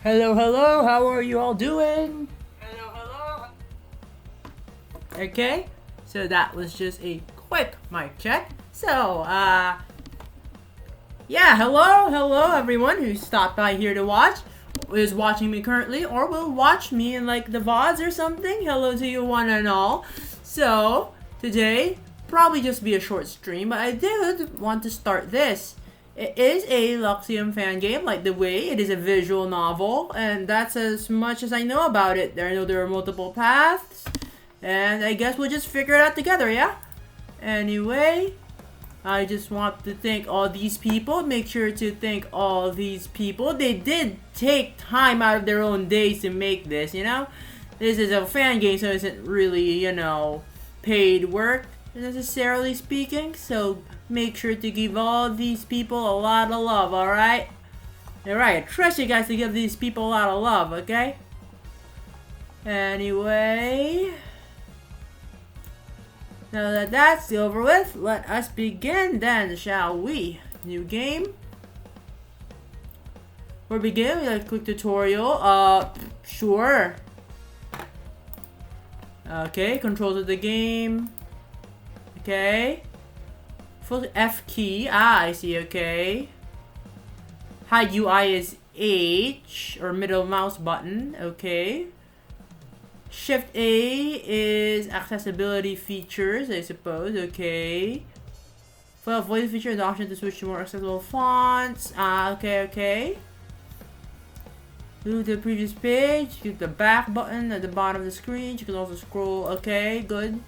Hello, hello, how are you all doing? Hello, hello. Okay, so that was just a quick mic check. So, yeah, hello everyone who stopped by here to watch, is watching me currently, or will watch me in like the VODs or something. Hello to you one and all. So, today, probably just be a short stream, but I did want to start this. It is a Luxium fan game, like the way it is a visual novel, and that's as much as I know about it. I know there are multiple paths, and I guess we'll just figure it out together, yeah? Anyway, I just want to thank all these people. Make sure to thank all these people. They did take time out of their own days to make this, you know? This is a fan game, so it isn't really, you know, paid work, necessarily speaking, so make sure to give all these people a lot of love, alright? Alright, I trust you guys to give these people a lot of love, okay? Anyway, now that that's over with, let us begin then, shall we? New game. Before we begin, we like a quick tutorial. Sure. Okay, controls of the game. Okay. Full F key. Ah, I see, okay. Hide UI is H, or middle mouse button, okay. Shift A is accessibility features, I suppose, okay. For voice feature, the option to switch to more accessible fonts. Ah, okay. Move to the previous page, click the back button at the bottom of the screen. You can also scroll, okay, good.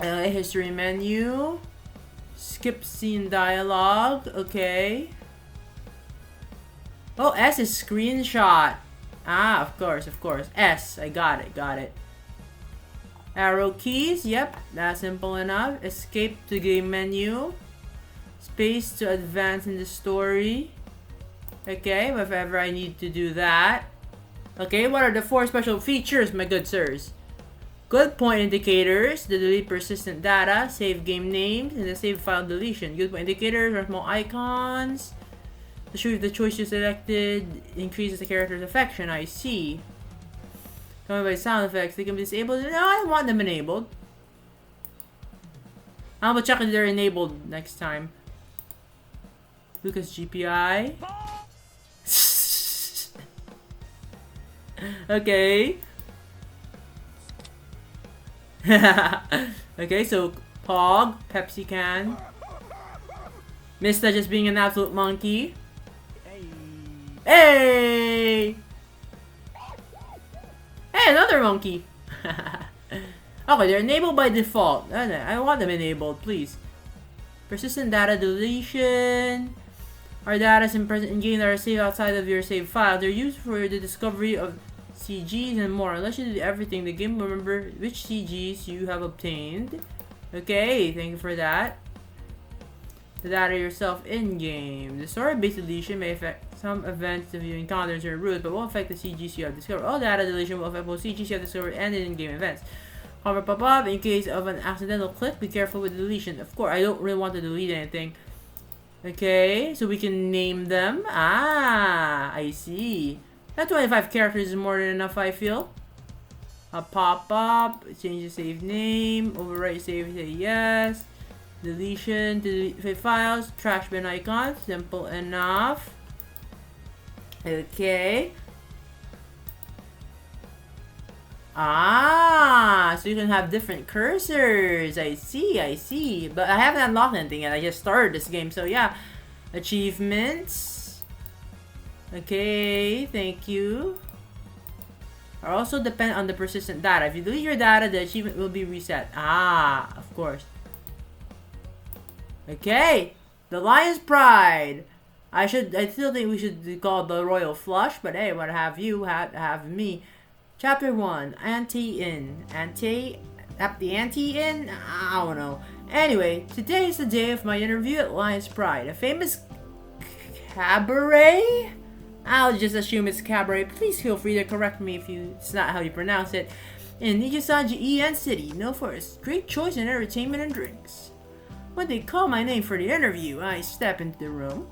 History menu. Skip scene dialogue. Okay. Oh, S is screenshot. Ah, of course. S. I got it. Arrow keys. Yep, that's simple enough. Escape to game menu. Space to advance in the story. Okay, if ever I need to do that. Okay, what are the 4 special features, my good sirs? Good point indicators, the delete persistent data, save game names, and the save file deletion. Good point indicators are small icons to show if the choice you selected increases the character's affection. I see. Coming by sound effects, they can be disabled. No, I want them enabled. I'll check if they're enabled next time. Lucas GPI. Okay. Okay, so Pog, Pepsi can. Mista just being an absolute monkey. Hey! Hey, another monkey! Okay, they're enabled by default. I want them enabled, please. Persistent data deletion. Our data is present in game that are saved outside of your save file. They're used for the discovery of CGs and more. Unless you do everything, the game will remember which CGs you have obtained. Okay, thank you for that. The data yourself in-game. The story-based deletion may affect some events that you encounter in your route, but won't affect the CGs you have discovered. All data deletion will affect both CGs you have discovered and in-game events. However, pop-up, in case of an accidental click, be careful with deletion. Of course, I don't really want to delete anything. Okay, so we can name them. Ah, I see. That 25 characters is more than enough, I feel. A pop-up, change the save name, overwrite save, say yes. Deletion, delete files, trash bin icons, simple enough. Okay. Ah, so you can have different cursors. I see. But I haven't unlocked anything yet. I just started this game, so yeah. Achievements. Okay, thank you. Are also depend on the persistent data. If you delete your data, the achievement will be reset. Ah, of course. Okay, the Lion's Pride. I still think we should call it the Royal Flush, but hey, what have you have me? Chapter 1, Ante-In. The Ante-In? I don't know. Anyway, today is the day of my interview at Lion's Pride, a famous cabaret? I'll just assume it's cabaret. Please feel free to correct me if it's not how you pronounce it. In Nijisanji-en City, known for its great choice in entertainment and drinks. When they call my name for the interview, I step into the room.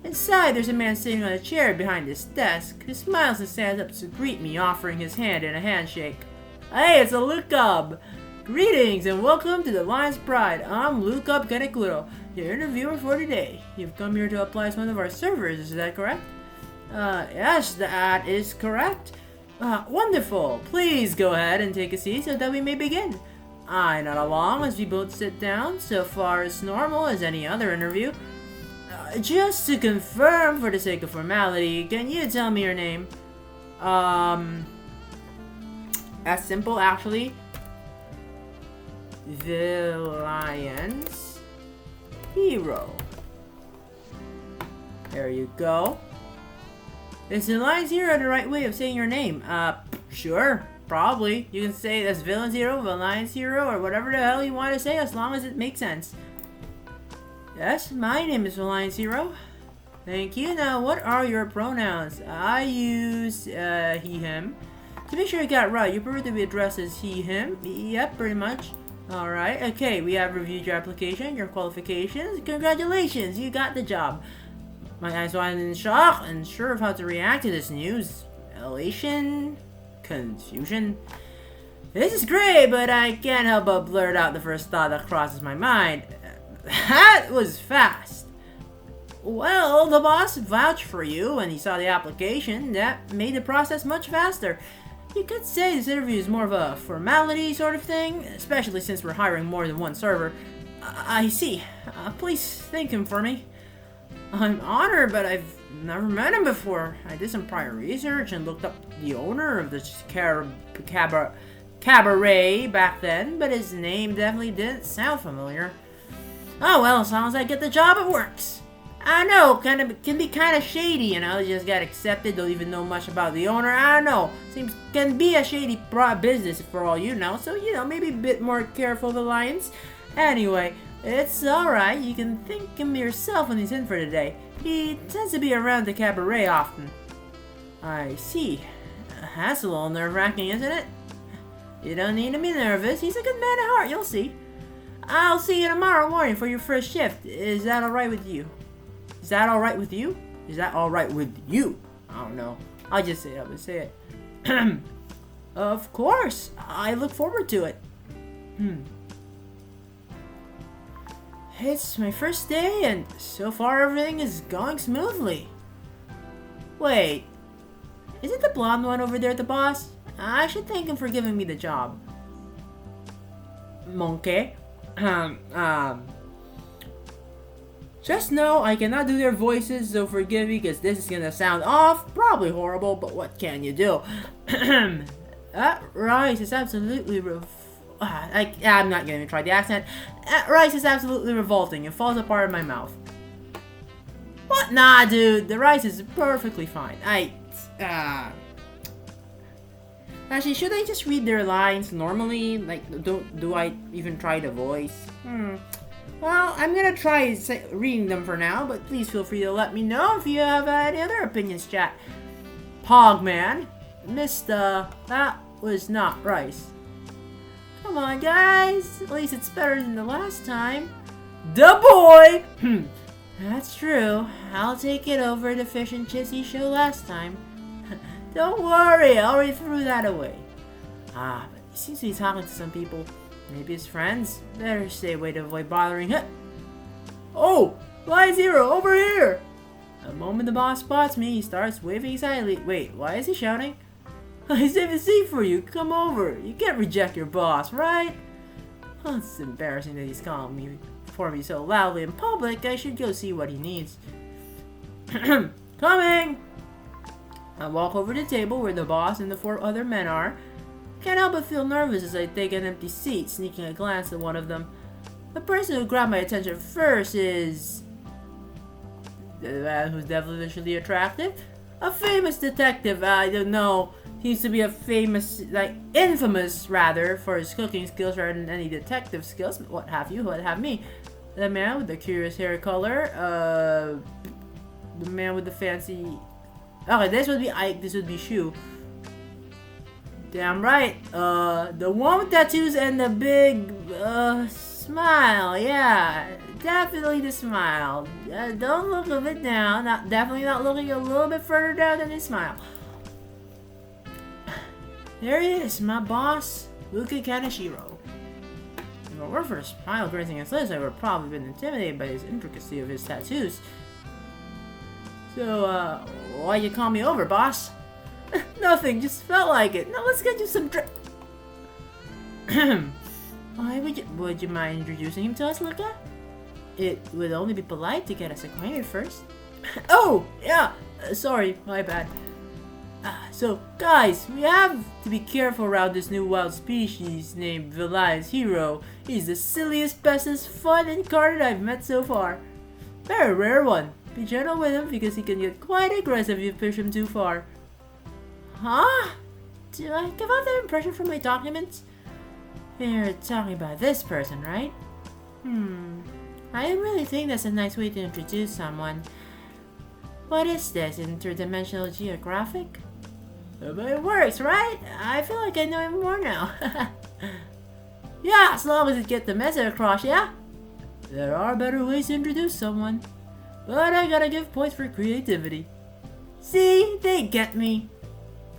Inside, there's a man sitting on a chair behind his desk, who smiles and stands up to greet me, offering his hand in a handshake. Hey, it's a Lukub! Greetings and welcome to the Lion's Pride. I'm Lukub Kanekuro, your interviewer for today. You've come here to apply as one of our servers, is that correct? Yes, that is correct. Wonderful. Please go ahead and take a seat so that we may begin. I nod along as we both sit down, so far as normal as any other interview. Just to confirm, for the sake of formality, can you tell me your name? As simple, actually. The Lion's Hero. There you go. Is the Lion's Hero the right way of saying your name? Sure. Probably. You can say it as Villain's Hero, the Lion's Hero, or whatever the hell you want to say, as long as it makes sense. Yes, my name is the Lion's Hero. Thank you. Now, what are your pronouns? I use, he, him. To make sure you got it right, you prefer to be addressed as he, him? Yep, pretty much. Alright, okay, we have reviewed your application, your qualifications. Congratulations, you got the job. My eyes widened in shock, unsure of how to react to this news. Elation? Confusion? This is great, but I can't help but blurt out the first thought that crosses my mind. That was fast. Well, the boss vouched for you when he saw the application. That made the process much faster. You could say this interview is more of a formality sort of thing, especially since we're hiring more than one server. I see. Please thank him for me. I'm honored, but I've never met him before. I did some prior research and looked up the owner of the cabaret back then, but his name definitely didn't sound familiar. Oh well, as long as I get the job, it works. I know, can be kind of shady, you know. You just got accepted, don't even know much about the owner. I don't know, can be a shady business for all you know. So you know, maybe a bit more careful, the Lions. Anyway, it's all right. You can thank him yourself when he's in for the day. He tends to be around the cabaret often. I see. That's a little nerve-wracking, isn't it? You don't need to be nervous. He's a good man at heart. You'll see. I'll see you tomorrow morning for your first shift. Is that alright with you? Is that alright with you? Is that alright with you? I don't know. I'll just say it. I would say it. Of course. I look forward to it. It's my first day, and so far everything is going smoothly. Wait. Is it the blonde one over there the boss? I should thank him for giving me the job. Monkey. Just know I cannot do their voices, so forgive me because this is gonna sound off, probably horrible, but what can you do? That rice is absolutely I'm not gonna try the accent. That rice is absolutely revolting. It falls apart in my mouth. What? Nah, dude. The rice is perfectly fine. Actually, should I just read their lines normally? Like, do I even try the voice? Well, I'm gonna try reading them for now, but please feel free to let me know if you have any other opinions, chat. Pogman, Mr. That was not rice. Come on, guys. At least it's better than the last time. The boy! That's true. I'll take it over the fish and chitsy show last time. Don't worry, I already threw that away. But he seems to be talking to some people. Maybe his friends. Better stay away to avoid bothering him. Oh! Lion Zero, over here! The moment the boss spots me, he starts waving excitedly. Wait, why is he shouting? I saved a seat for you. Come over. You can't reject your boss, right? Oh, it's embarrassing that he's calling me for me so loudly in public. I should go see what he needs. Coming! I walk over to the table where the boss and the 4 other men are. Can't help but feel nervous as I take an empty seat, sneaking a glance at one of them. The person who grabbed my attention first is... the man who's devilishly attractive? A famous detective, I don't know. Seems to be a famous, infamous rather, for his cooking skills rather than any detective skills. What have you, what have me? The man with the curious hair color, the man with the fancy... Okay, this would be Ike, this would be Shu. Damn right. The one with tattoos and the big, smile. Yeah, definitely the smile. Don't look a bit down. Definitely not looking a little bit further down than his smile. There he is, my boss, Luka Kaneshiro. If it weren't for the smile gracing his lips, I would have probably been intimidated by his intricacy of his tattoos. So, why you call me over, boss? Nothing, just felt like it. Now let's get you some drink. Why would you mind introducing him to us, Luka? It would only be polite to get us acquainted first. Oh, yeah, sorry, my bad. So, guys, we have to be careful around this new wild species named Veline's Hero. He's the silliest, bestest, fun incarnate I've met so far. Very rare one. Be gentle with him because he can get quite aggressive if you push him too far. Huh? Do I give out that impression from my documents? You're talking about this person, right? I really think that's a nice way to introduce someone. What is this, interdimensional geographic? But it works, right? I feel like I know him more now. Yeah, as long as it gets the message across, yeah? There are better ways to introduce someone. But I gotta give points for creativity. See? They get me.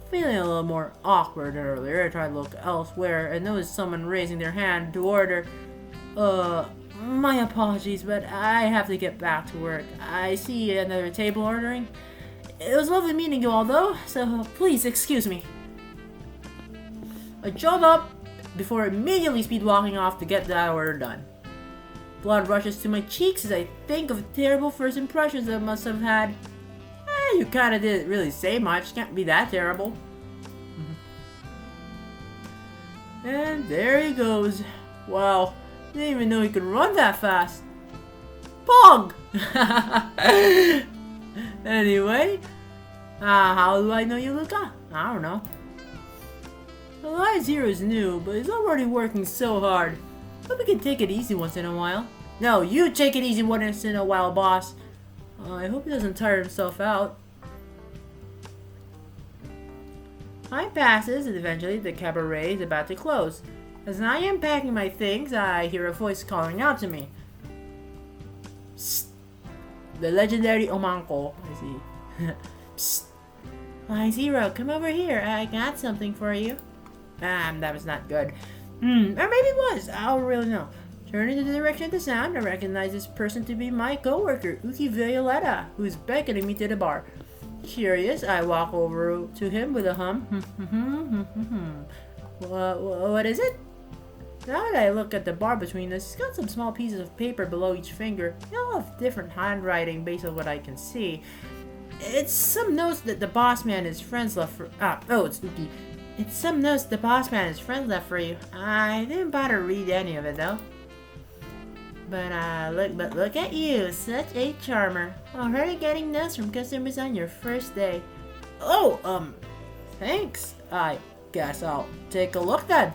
Feeling a little more awkward than earlier, I tried to look elsewhere and noticed someone raising their hand to order. My apologies, but I have to get back to work. I see another table ordering. It was lovely meeting you all though, so please excuse me. I jump up before immediately speed walking off to get that order done. Blood rushes to my cheeks as I think of terrible first impressions I must have had. You kinda didn't really say much, can't be that terrible. And there he goes. Wow, didn't even know he could run that fast. Pog! Anyway, how do I know you, Luka? I don't know. Elias here is new, but he's already working so hard. Hope we can take it easy once in a while. No, you take it easy once in a while, boss. I hope he doesn't tire himself out. Time passes, and eventually the cabaret is about to close. As I am packing my things, I hear a voice calling out to me. Psst. The legendary Omanko, I see. Psst. Why, Zero, come over here. I got something for you. That was not good. Or maybe it was. I don't really know. Turning in the direction of the sound, I recognize this person to be my co-worker, Uki Violetta, who is beckoning me to the bar. Curious, I walk over to him with a hum. What is it? Now that I look at the bar between us, it's got some small pieces of paper below each finger. They all have different handwriting based on what I can see. It's some notes that the boss man and his friends left for... it's Uki. It's some notes the boss man and his friends left for you. I didn't bother to read any of it though. But look at you, such a charmer. Already getting notes from customers on your first day. Oh, thanks. I guess I'll take a look then.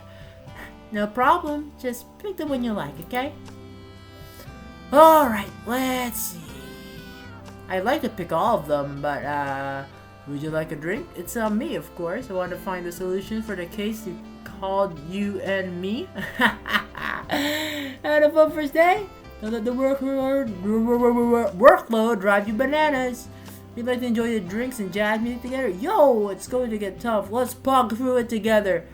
No problem. Just pick the one you like, okay? Alright, let's see. I'd like to pick all of them, but would you like a drink? It's on me, of course. I want to find the solution for the case you called you and me. Had a fun first day? Don't let the workload drive you bananas. We'd like to enjoy the drinks and jazz music together. Yo, it's going to get tough. Let's pog through it together.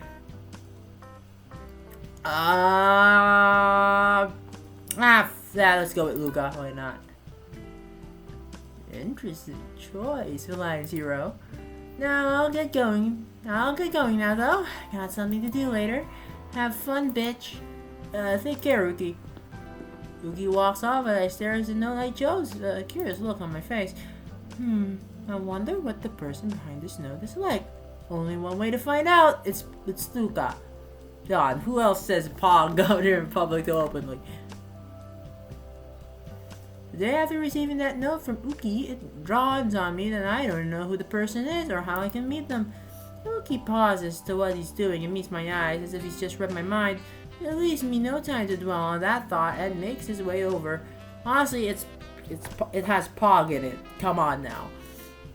Let's go with Luka. Why not? Interesting choice, Alliance Hero. Now I'll get going. I'll get going now, though. Got something to do later. Have fun, bitch. Take care, Rookie. Rookie walks off and I stare at the note I chose. A curious look on my face. I wonder what the person behind this note is like. Only one way to find out. It's Luca. God, who else says Pog out here in public so openly? The day after receiving that note from Uki, it dawns on me that I don't know who the person is or how I can meet them. Uki pauses to what he's doing and meets my eyes as if he's just read my mind. It leaves me no time to dwell on that thought and makes his way over. Honestly, it has Pog in it. Come on now.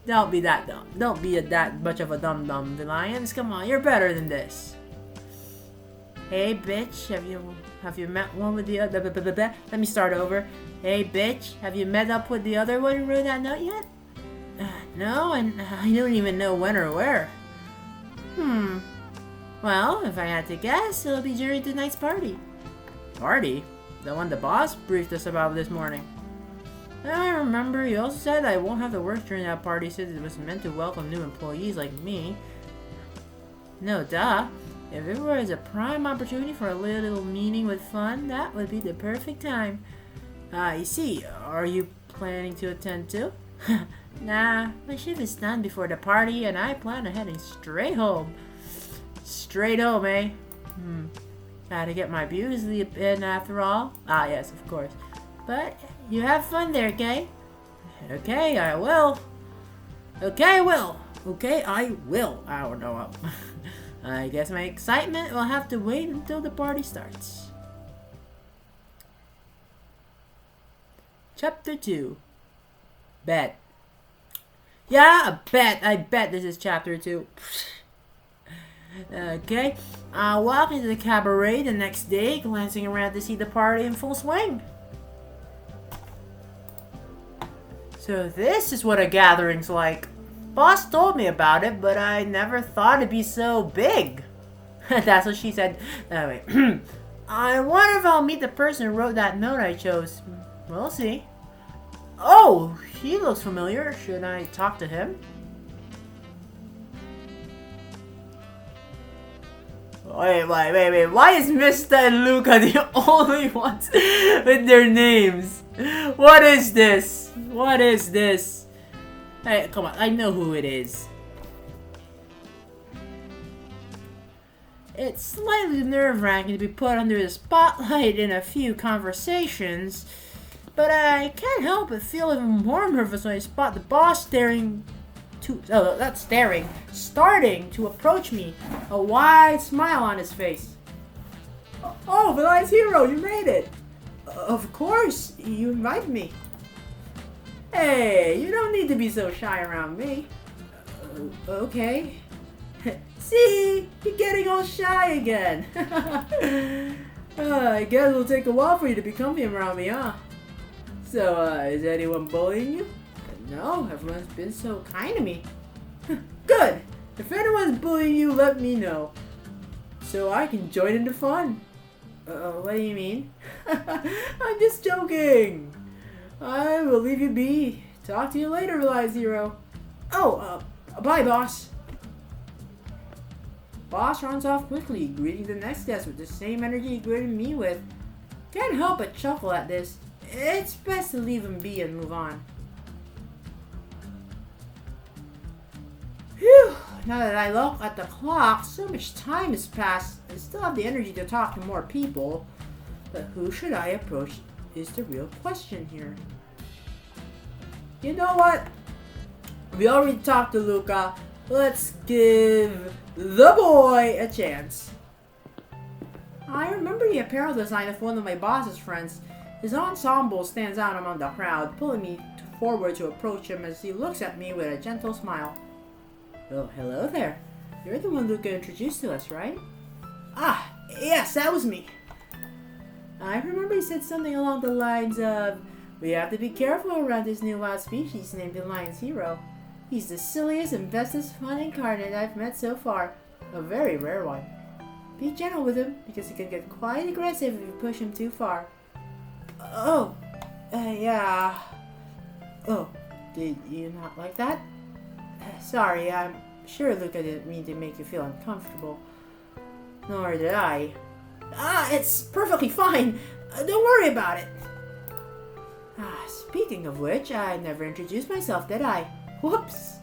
Don't be that dumb. Don't be that much of a dum-dum, the Lions. Come on, you're better than this. Hey, bitch, have you met one with the other? Let me start over. Hey, bitch, have you met up with the other one who wrote that note yet? No, and I don't even know when or where. Well, if I had to guess, it'll be during tonight's party. Party? The one the boss briefed us about this morning. I remember he also said I won't have to work during that party since it was meant to welcome new employees like me. No, duh. If it was a prime opportunity for a little meeting with fun, that would be the perfect time. I see. Are you planning to attend too? Nah, my shift is done before the party and I plan on heading straight home. Straight home, eh? Gotta get my beauty sleep in after all. Ah, yes, of course. But you have fun there, okay? Okay, I will. Okay, I will. Okay, I will. I don't know. I guess my excitement will have to wait until the party starts. Chapter 2. Bet. Yeah, I bet this is chapter 2. Okay, I'll walk into the cabaret the next day, glancing around to see the party in full swing. So this is what a gathering's like. Boss told me about it, but I never thought it'd be so big. That's what she said. Anyway, I wonder if I'll meet the person who wrote that note I chose. We'll see. Oh, he looks familiar. Should I talk to him? Wait. Why is Mista and Luca the only ones with their names? What is this? What is this? Hey, come on. I know who it is. It's slightly nerve-wracking to be put under the spotlight in a few conversations, but I can't help but feel even more nervous when I spot the boss starting to approach me, a wide smile on his face. Oh, Veline's hero, you made it! Of course, you invited me. Hey, you don't need to be so shy around me. Okay. See, you're getting all shy again. I guess it'll take a while for you to be comfy around me, huh? So, is anyone bullying you? No, everyone's been so kind to me. Good! If anyone's bullying you, let me know. So I can join in the fun. What do you mean? I'm just joking. I will leave you be. Talk to you later, Reliance Zero. Oh, bye, boss. Boss runs off quickly, greeting the next guest with the same energy he greeted me with. Can't help but chuckle at this. It's best to leave him be and move on. Phew! Now that I look at the clock, so much time has passed. I still have the energy to talk to more people. But who should I approach is the real question here. You know what? We already talked to Luca. Let's give the boy a chance. I remember the apparel design of one of my boss's friends. His ensemble stands out among the crowd, pulling me forward to approach him as he looks at me with a gentle smile. Oh, hello there. You're the one Luca introduced to us, right? Ah, yes, that was me. I remember he said something along the lines of, we have to be careful around this new wild species named the Lion's Hero. He's the silliest and bestest fun incarnate I've met so far. A very rare one. Be gentle with him, because he can get quite aggressive if you push him too far. Yeah. Oh, did you not like that? Sorry, I'm Sure, Luca didn't mean to make you feel uncomfortable. Nor did I. It's perfectly fine. Don't worry about it. Speaking of which, I never introduced myself, did I? Whoops.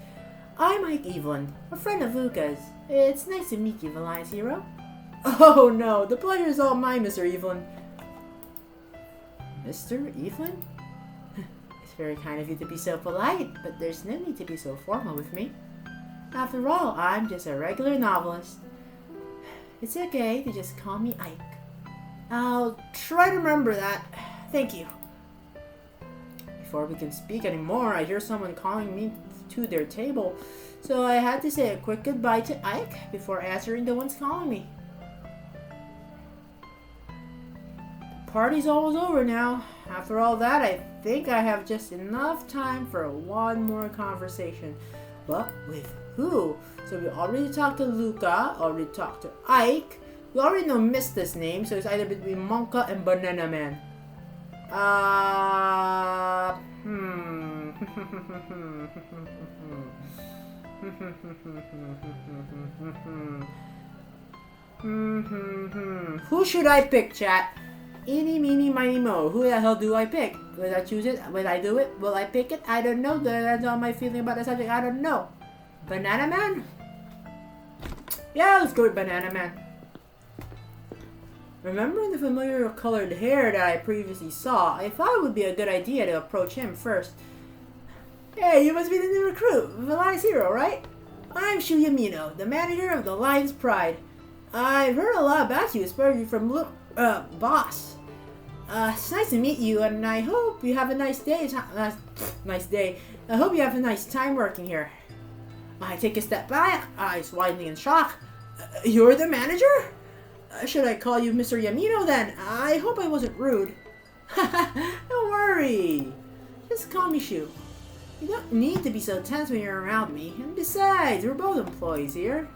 I'm Ike Evelyn, a friend of Luca's. It's nice to meet you, Valiant's hero. Oh no, the pleasure's all mine, Mr. Evelyn. Mr. Evelyn? It's very kind of you to be so polite, but there's no need to be so formal with me. After all, I'm just a regular novelist. It's okay to just call me Ike. I'll try to remember that. Thank you. Before we can speak anymore, I hear someone calling me to their table, so I had to say a quick goodbye to Ike before answering the ones calling me. The party's almost over now. After all that, I think I have just enough time for one more conversation. But with who? So we already talked to Luca, already talked to Ike. We already know Mista's name, so it's either between Monka and Banana Man. Who should I pick, chat? Eeny, meeny, miny, mo. Who the hell do I pick? Will I choose it? Will I do it? Will I pick it? I don't know. That's all my feeling about the subject. I don't know. Banana Man? Yeah, let's go with Banana Man. Remembering the familiar colored hair that I previously saw, I thought it would be a good idea to approach him first. Hey, you must be the new recruit, Valiant's hero, right? I'm Shu Yamino, the manager of the Lion's Pride. I've heard a lot about you, especially from boss. It's nice to meet you, and I hope you have a nice day. Nice day. I hope you have a nice time working here. I take a step back, eyes widening in shock. You're the manager? Should I call you Mr. Yamino then? I hope I wasn't rude. Don't worry. Just call me Shu. You don't need to be so tense when you're around me. And besides, we're both employees here.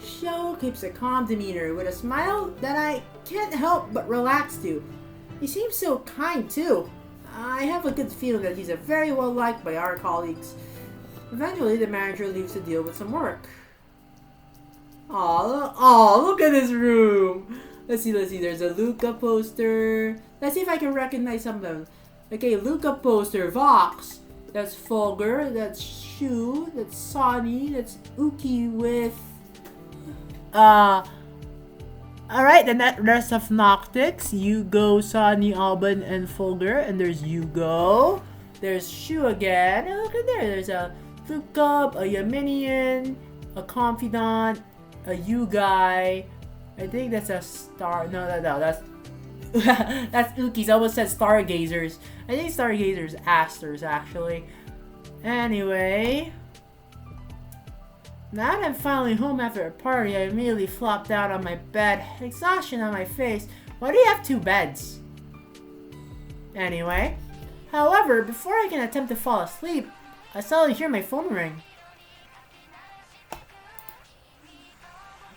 Shu keeps a calm demeanor with a smile that I can't help but relax to. He seems so kind too. I have a good feeling that he's very well liked by our colleagues. Eventually, the manager leaves to deal with some work. Oh, look at this room. Let's see. There's a Luca poster. Let's see if I can recognize some of them. Okay, Luca poster, Vox. That's Fulgur. That's Shu. That's Sonny. That's Uki with... Alright, then that rest of Noctix. Yugo, Sonny, Alban, and Fulgur. And there's Yugo. There's Shu again. And look at there. There's a Fukub, a Yaminian, a Confidant, a you guy. I think that's a star. No, that's that's Uki's. I almost said Stargazers. I think Stargazers Asters actually. Anyway, now that I'm finally home after a party, I immediately flopped out on my bed, exhaustion on my face. Why do you have two beds? Anyway, however, before I can attempt to fall asleep, I suddenly hear my phone ring.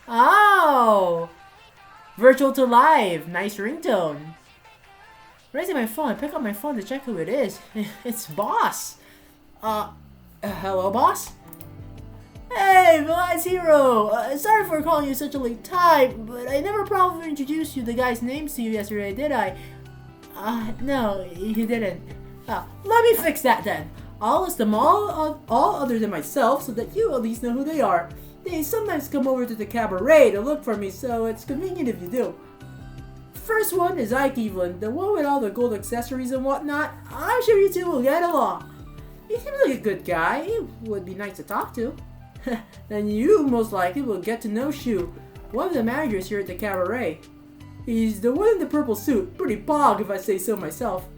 Oh! Virtual to live. Nice ringtone. Raising my phone, I pick up my phone to check who it is. It's Boss. Hello, Boss? Hey, Valiant's hero! Sorry for calling you such a late time, but I never properly introduced you the guy's names to you yesterday, did I? No, you didn't. Let me fix that then. I'll list them all other than myself so that you at least know who they are. They sometimes come over to the cabaret to look for me, so it's convenient if you do. First one is Ike Evelyn, the one with all the gold accessories and whatnot. I'm sure you two will get along. He seems like a good guy. He would be nice to talk to. Then you most likely will get to know Shu, one of the managers here at the cabaret. He's the one in the purple suit, pretty pog if I say so myself.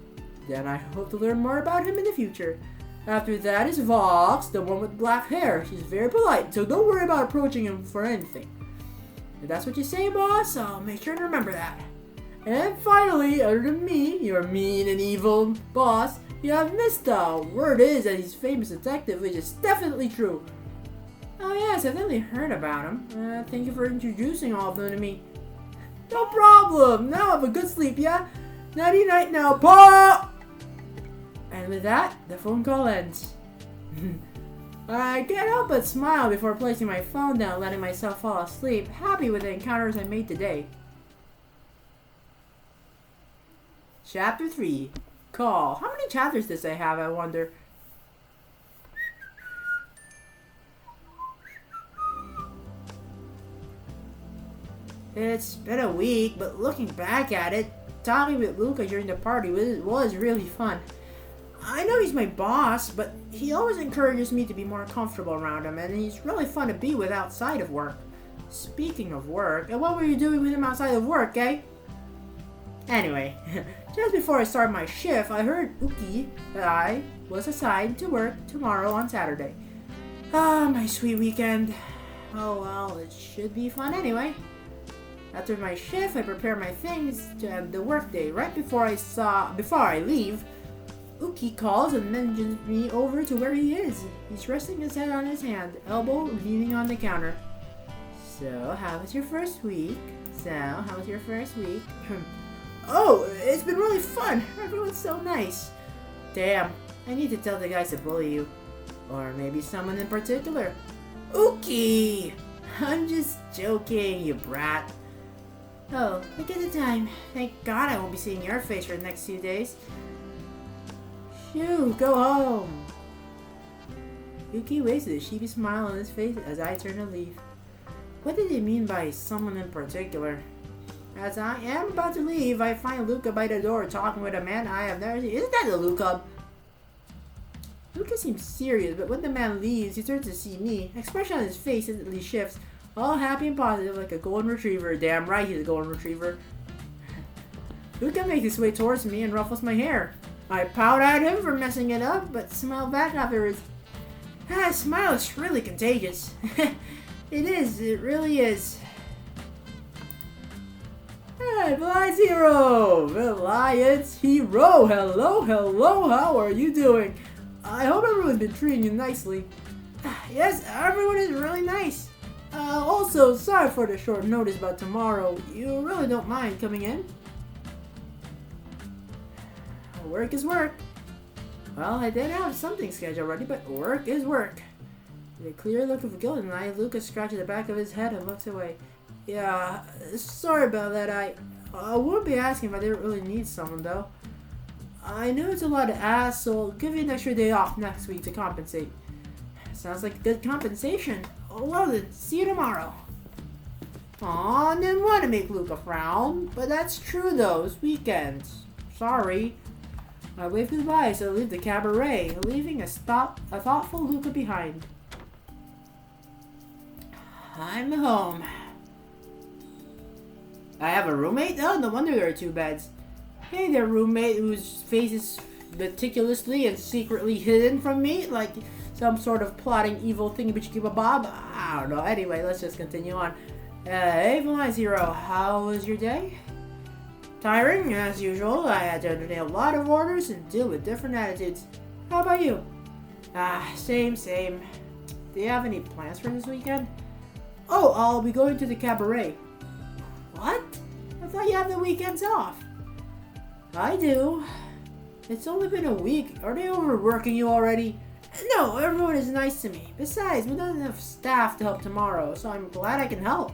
Then I hope to learn more about him in the future. After that is Vox, the one with black hair. He's very polite, so don't worry about approaching him for anything. If that's what you say, boss, I'll make sure to remember that. And finally, other than me, your mean and evil boss, you have Mista. Word is that he's a famous detective, which is definitely true. Oh yes, I've definitely heard about him. Thank you for introducing all of them to me. No problem. Now have a good sleep, yeah? Nighty night now, Pa! And with that, the phone call ends. I can't help but smile before placing my phone down, letting myself fall asleep, happy with the encounters I made today. Chapter 3. Call. How many chapters does it have, I wonder? It's been a week, but looking back at it, talking with Luca during the party was really fun. I know he's my boss, but he always encourages me to be more comfortable around him, and he's really fun to be with outside of work. Speaking of work, what were you doing with him outside of work, eh? Anyway, just before I started my shift, I heard Uki that I was assigned to work tomorrow on Saturday. Ah, my sweet weekend. Oh well, it should be fun anyway. After my shift, I prepare my things to end the workday. Right before I leave, Uki calls and mentions me over to where he is. He's resting his head on his hand, elbow leaning on the counter. So, how was your first week? Oh, it's been really fun. Everyone's so nice. Damn, I need to tell the guys to bully you. Or maybe someone in particular. Uki! I'm just joking, you brat. Oh, look at the time. Thank God I won't be seeing your face for the next few days. Shoo, go home. Yuki waves with a sheepish smile on his face as I turn to leave. What did he mean by someone in particular? As I am about to leave, I find Luca by the door talking with a man I have never seen. Isn't that the Luca? Luca seems serious, but when the man leaves, he turns to see me. Expression on his face instantly shifts. All happy and positive like a golden retriever. Damn right he's a golden retriever. Luca makes his way towards me and ruffles my hair. I pout at him for messing it up, but smile back afterwards. Ah, smile is really contagious. It really is. Hey, Valiance Hero! Valiance Hero! Hello, how are you doing? I hope everyone's been treating you nicely. Yes, everyone is really nice. Also, sorry for the short notice about tomorrow. You really don't mind coming in? Work is work. Well, I did have something scheduled already, but work is work. With a clear look of guilt in his eye, Lucas scratches the back of his head and looks away. Yeah, sorry about that. I won't be asking if I didn't really need someone, though. I know it's a lot to ask, so I'll give you an extra day off next week to compensate. Sounds like good compensation. Oh, well then, see you tomorrow. Aw, didn't want to make Luca frown, but that's true though, it's weekends. Sorry. I wave goodbye as I leave the cabaret, leaving a thoughtful Luca behind. I'm home. I have a roommate? Oh, no wonder there are two beds. Hey there, roommate, whose face is meticulously and secretly hidden from me, like some sort of plotting evil thingy-bitchy-bob. I don't know. Anyway, let's just continue on. Hey, Valiance Hero, how was your day? Tiring, as usual. I had to entertain a lot of orders and deal with different attitudes. How about you? Same. Do you have any plans for this weekend? Oh, I'll be going to the cabaret. What? I thought you had the weekends off. I do. It's only been a week. Are they overworking you already? No, everyone is nice to me. Besides, we don't have staff to help tomorrow, so I'm glad I can help.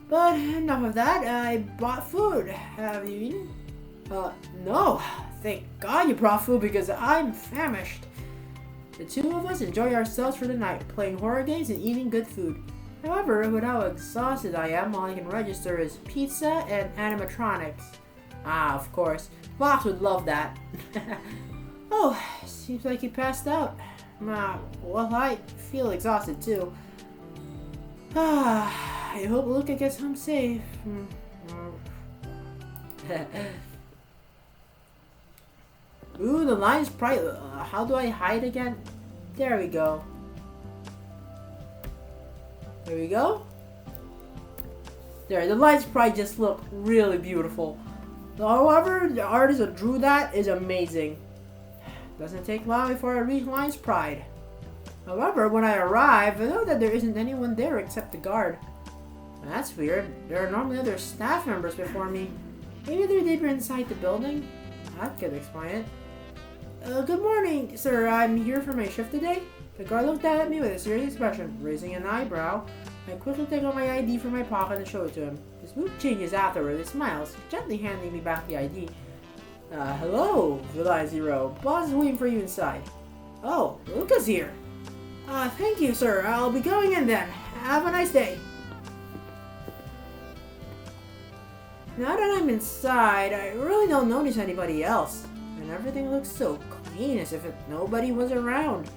But enough of that. I bought food. Have you eaten? No. Thank God you brought food because I'm famished. The two of us enjoy ourselves for the night, playing horror games and eating good food. However, with how exhausted I am, all I can register is pizza and animatronics. Of course. Fox would love that. Oh, seems like he passed out. Well, I feel exhausted too. I hope Luca gets home safe. Ooh, the line is bright. How do I hide again? There we go. There we go. There, the lights probably just look really beautiful. However, the artist who drew that is amazing. Doesn't take long before I reach Lion's Pride. However, when I arrive, I know that there isn't anyone there except the guard. That's weird. There are normally other staff members before me. Maybe they're deeper inside the building? That could explain it. Good morning, sir. I'm here for my shift today. The guard looked at me with a serious expression, raising an eyebrow. I quickly take out my ID from my pocket and show it to him. His mood changes afterward. He smiles, gently handing me back the ID. Hello, July 0. Boss is waiting for you inside. Oh, Luca's here. Thank you, sir. I'll be going in then. Have a nice day. Now that I'm inside, I really don't notice anybody else. And everything looks so clean, as if nobody was around.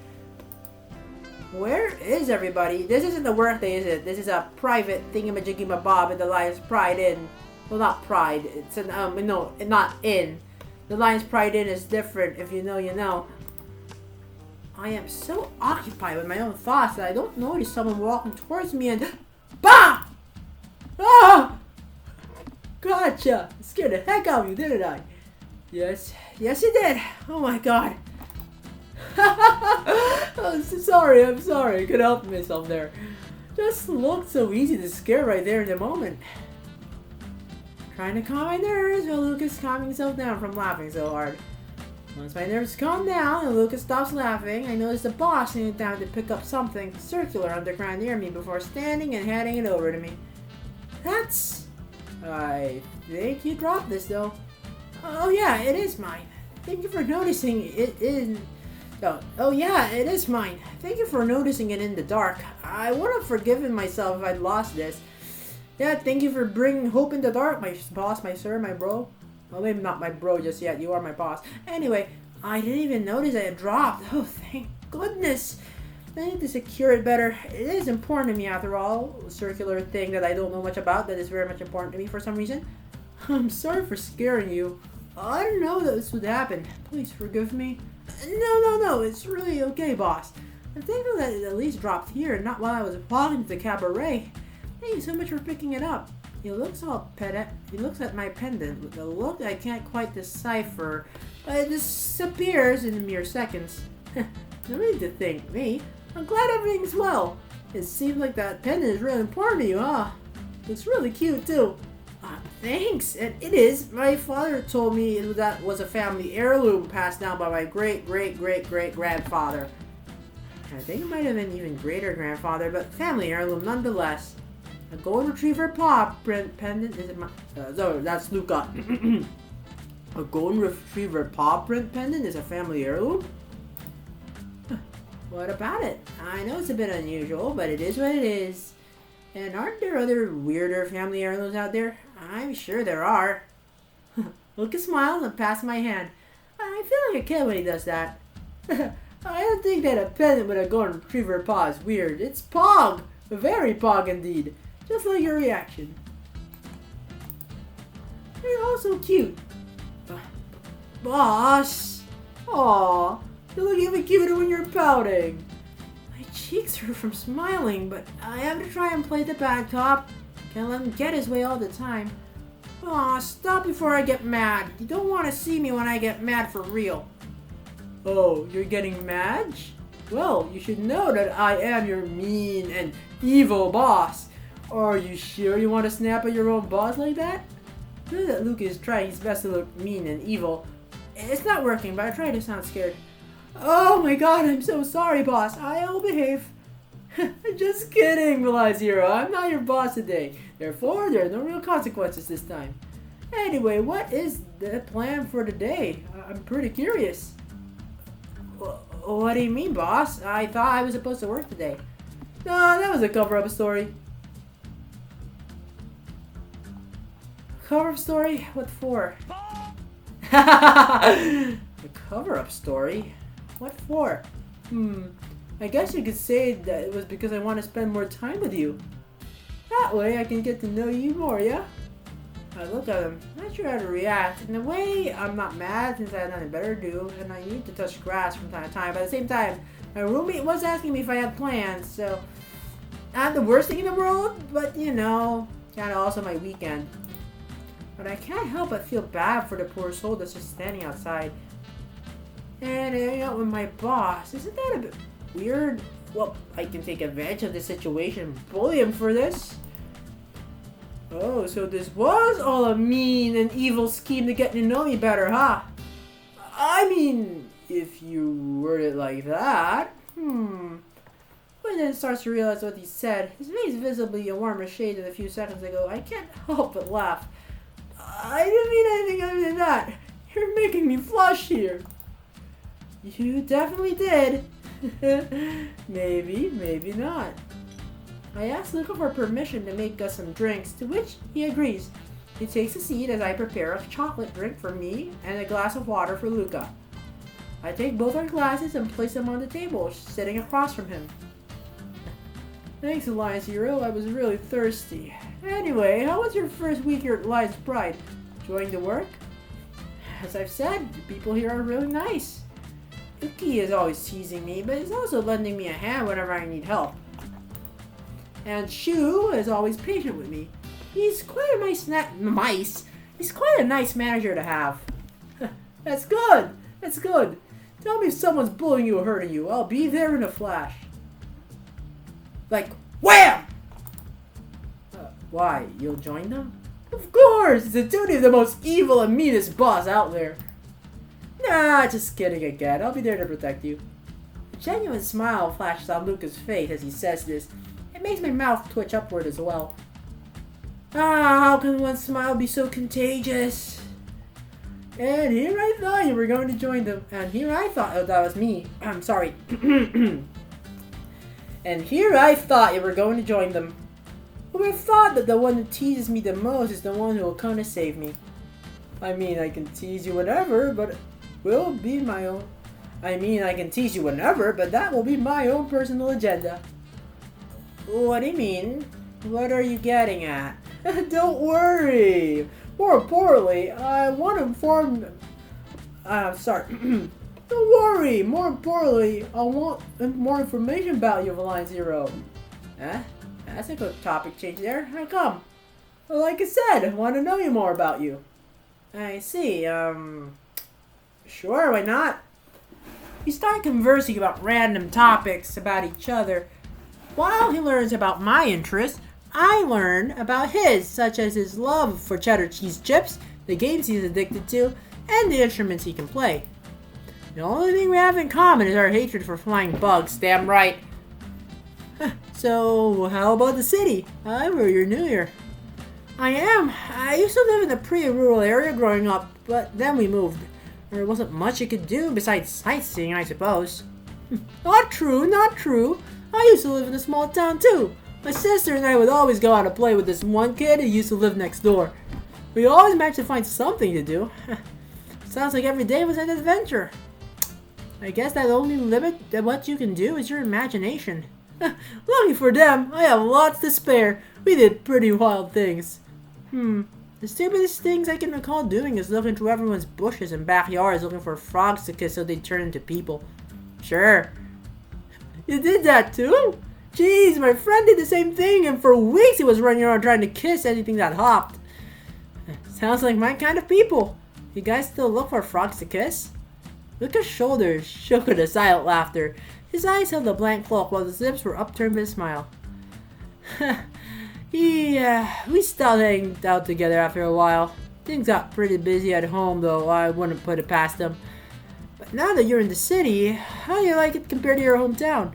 Where is everybody? This isn't the workday, is it? This is a private thingamajiggy-mabob in the Lion's Pride Inn. Well, not Pride. It's an, no, not Inn. The Lion's Pride Inn is different. If you know, you know. I am so occupied with my own thoughts that I don't notice someone walking towards me and... BAM! Ah! Gotcha! Scared the heck out of you, didn't I? Yes. Yes, you did. Oh my god. I'm sorry. I couldn't help myself there. Just looked so easy to scare right there in the moment. Trying to calm my nerves while Lucas calming himself down from laughing so hard. Once my nerves calm down and Lucas stops laughing, I notice the boss sitting down to pick up something circular on the ground near me before standing and handing it over to me. That's... I think you dropped this though. Oh yeah, it is mine. Thank you for noticing it in... Oh yeah, it is mine. Thank you for noticing it in the dark. I would have forgiven myself if I'd lost this. Yeah, thank you for bringing hope in the dark, my boss, my sir, my bro. Well, maybe not my bro just yet. You are my boss. Anyway, I didn't even notice it had dropped. Oh, thank goodness. I need to secure it better. It is important to me after all. A circular thing that I don't know much about that is very much important to me for some reason. I'm sorry for scaring you. I didn't know that this would happen. Please forgive me. No. It's really okay, boss. I'm thankful that it at least dropped here and not while I was walking to the cabaret. Thank you so much for picking it up. He looks at my pendant with a look I can't quite decipher, but it disappears in mere seconds. No need to thank me. I'm glad everything's well. It seems like that pendant is really important to you, huh? It's really cute too. Thanks. And it is. My father told me that was a family heirloom passed down by my great-great-great-great-grandfather. I think it might have been even greater grandfather, but family heirloom nonetheless. A golden retriever paw print pendant is my... that's Luca. A golden retriever paw print pendant is a family heirloom? What about it? I know it's a bit unusual, but it is what it is. And aren't there other weirder family heirlooms out there? I'm sure there are. Luca smiles and passes my hand. I feel like a kid when he does that. I don't think that a pendant with a golden retriever paw is weird. It's Pog! Very Pog indeed. Just like your reaction. You're also cute. Boss! Aww, you look even cuter when you're pouting. My cheeks hurt from smiling, but I have to try and play the bad cop. Can't let him get his way all the time. Aw, stop before I get mad. You don't want to see me when I get mad for real. Oh, you're getting mad? Well, you should know that I am your mean and evil boss. Are you sure you want to snap at your own boss like that? I know that Luke is trying his best to look mean and evil. It's not working, but I try to sound scared. Oh my god, I'm so sorry, boss. I'll behave. Just kidding, July 0. I'm not your boss today. Therefore, there are no real consequences this time. Anyway, what is the plan for the day? I'm pretty curious. What do you mean, boss? I thought I was supposed to work today. No, that was a cover-up story. Cover-up story? What for? A cover-up story? What for? I guess you could say that it was because I want to spend more time with you. That way I can get to know you more, yeah? I look at him, not sure how to react. In a way, I'm not mad since I had nothing better to do, and I need to touch grass from time to time. But at the same time, my roommate was asking me if I had plans, so... Not the worst thing in the world, but you know, kinda also my weekend. But I can't help but feel bad for the poor soul that's just standing outside. And hanging out with my boss. Isn't that a bit weird? Well, I can take advantage of the situation and bully him for this. Oh, so this was all a mean and evil scheme to get to know me better, huh? I mean, if you word it like that. When then starts to realize what he said, his face visibly a warmer shade than a few seconds ago, I can't help but laugh. I didn't mean anything other than that. You're making me flush here. You definitely did. Maybe, maybe not. I asked Luca for permission to make us some drinks, to which he agrees. He takes a seat as I prepare a chocolate drink for me and a glass of water for Luca. I take both our glasses and place them on the table, sitting across from him. Thanks, Alliance Hero. I was really thirsty. Anyway, how was your first week here at Alliance Pride? Enjoying the work? As I've said, the people here are really nice. Uki is always teasing me, but he's also lending me a hand whenever I need help. And Shu is always patient with me. He's quite a He's quite a nice manager to have. That's good. That's good. Tell me if someone's bullying you or hurting you. I'll be there in a flash. Like, wham! Why? You'll join them? Of course! It's the duty of the most evil and meanest boss out there. Nah, just kidding again. I'll be there to protect you. A genuine smile flashes on Luca's face as he says this. It makes my mouth twitch upward as well. How can one smile be so contagious? And here I thought you were going to join them. And here I thought... Oh, that was me. I'm sorry. And here I thought you were going to join them. Who would have thought that the one who teases me the most is the one who will come to save me? I mean, I can tease you whenever, but will be my own. I mean, I can tease you whenever, but that will be my own personal agenda. What do you mean? What are you getting at? Don't worry. More importantly, I want to inform... sorry. Don't worry. More importantly, I want more information about you, Alliance Hero. Huh? That's a good topic change there. How come? Well, like I said, I want to know you more about you. I see. Sure, why not? We start conversing about random topics about each other. While he learns about my interests, I learn about his, such as his love for cheddar cheese chips, the games he's addicted to, and the instruments he can play. The only thing we have in common is our hatred for flying bugs, damn right. So, how about the city? I heard you're new here. I am. I used to live in a pretty rural area growing up, but then we moved. There wasn't much you could do besides sightseeing, I suppose. Not true, not true. I used to live in a small town too. My sister and I would always go out to play with this one kid who used to live next door. We always managed to find something to do. Sounds like every day was an adventure. I guess that only limit that what you can do is your imagination. Lucky for them, I have lots to spare. We did pretty wild things. The stupidest things I can recall doing is looking through everyone's bushes and backyards looking for frogs to kiss so they turn into people. Sure. You did that too? Jeez, my friend did the same thing, and for weeks he was running around trying to kiss anything that hopped. Sounds like my kind of people. You guys still look for frogs to kiss? Luca's shoulders shook with a silent laughter. His eyes held a blank look while his lips were upturned with a smile. We stopped hanging out together after a while. Things got pretty busy at home, though I wouldn't put it past them. But now that you're in the city, how do you like it compared to your hometown?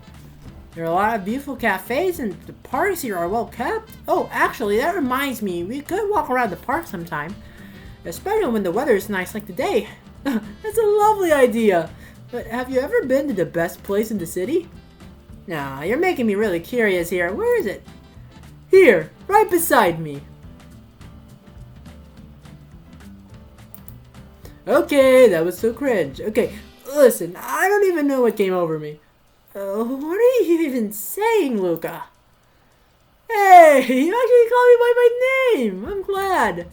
There are a lot of beautiful cafes and the parks here are well kept. Oh, actually, that reminds me, we could walk around the park sometime. Especially when the weather is nice like today. That's a lovely idea. But have you ever been to the best place in the city? Nah, you're making me really curious here. Where is it? Here, right beside me. Okay, that was so cringe. Okay, listen, I don't even know what came over me. What are you even saying, Luca? Hey, you actually called me by my name. I'm glad.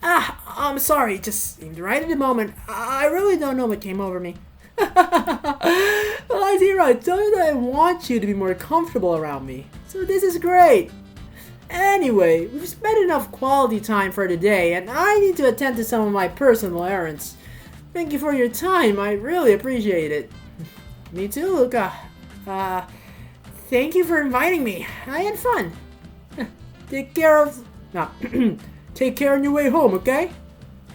I'm sorry, it just seemed right at the moment. I really don't know what came over me. Well, I see, I told you that I want you to be more comfortable around me. So this is great. Anyway, we've spent enough quality time for today, and I need to attend to some of my personal errands. Thank you for your time. I really appreciate it. Me too, Luca. Thank you for inviting me. I had fun. Take care on your way home, okay?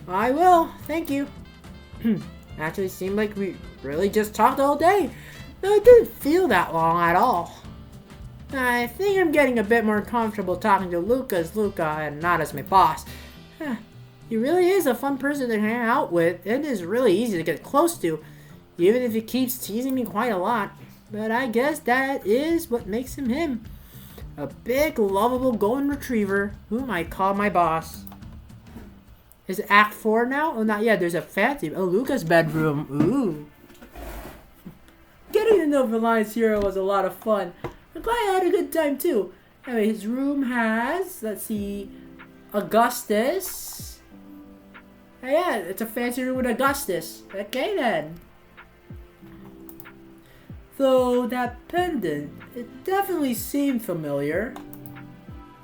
I will. Thank you. Actually, seemed like we really just talked all day. Though it didn't feel that long at all. I think I'm getting a bit more comfortable talking to Luca as Luca and not as my boss. He really is a fun person to hang out with. It is really easy to get close to, even if he keeps teasing me quite a lot. But I guess that is what makes him him. A big, lovable golden retriever whom I call my boss. Is it Act 4 now? Oh, not yet. There's a fancy... Oh, Luca's bedroom. Ooh. Getting to know Valiant's hero was a lot of fun. I'm glad I had a good time, too. Anyway, his room has... Let's see... Augustus. Oh, yeah, it's a fancy room with Augustus. Okay, then. Though that pendant, it definitely seemed familiar.